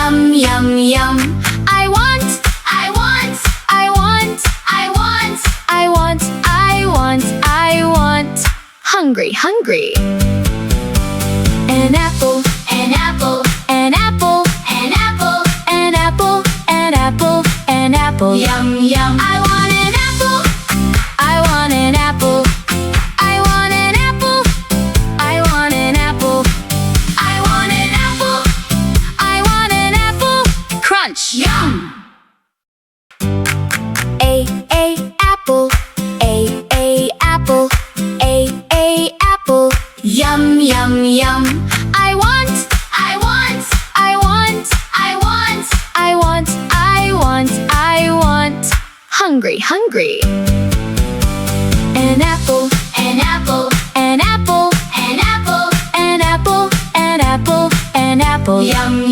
Yum, yum, yum. I want, I want, I want, I want, I want, I want, I want. Hungry, hungry. An apple, an apple, an apple, an apple, an apple, an apple, an apple. Yum, yum. I want an apple. I want an apple. I want an apple. I want an apple. I want an apple. I want an apple. Crunch. Yum. Apple. Apple. Apple. Yum, yum, yum. I want, I want, I want, I want, I want, I want, I want. Hungry, hungry. An apple, an apple, an apple, an apple, an apple, an apple, an apple. Yum,